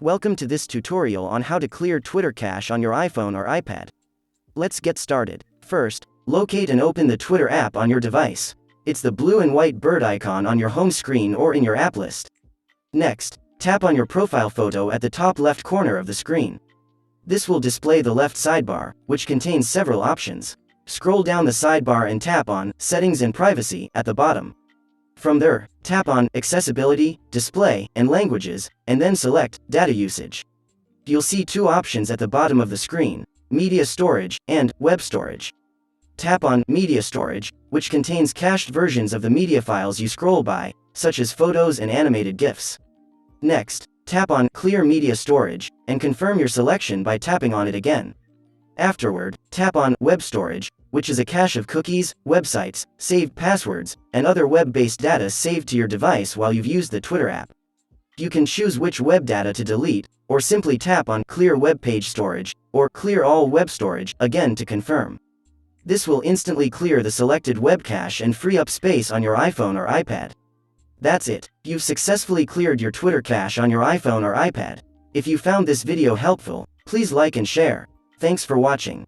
Welcome to this tutorial on how to clear Twitter cache on your iPhone or iPad. Let's get started. First, locate and open the Twitter app on your device. It's the blue and white bird icon on your home screen or in your app list. Next, tap on your profile photo at the top left corner of the screen. This will display the left sidebar, which contains several options. Scroll down the sidebar and tap on Settings and Privacy at the bottom. From there, tap on Accessibility, Display, and Languages, and then select Data Usage. You'll see two options at the bottom of the screen: Media Storage and Web Storage. Tap on Media Storage, which contains cached versions of the media files you scroll by, such as photos and animated GIFs. Next, tap on Clear Media Storage, and confirm your selection by tapping on it again. Afterward, tap on Web Storage, which is a cache of cookies, websites, saved passwords, and other web-based data saved to your device while you've used the Twitter app. You can choose which web data to delete, or simply tap on Clear Web Page Storage, or Clear All Web Storage again to confirm. This will instantly clear the selected web cache and free up space on your iPhone or iPad. That's it. You've successfully cleared your Twitter cache on your iPhone or iPad. If you found this video helpful, please like and share. Thanks for watching.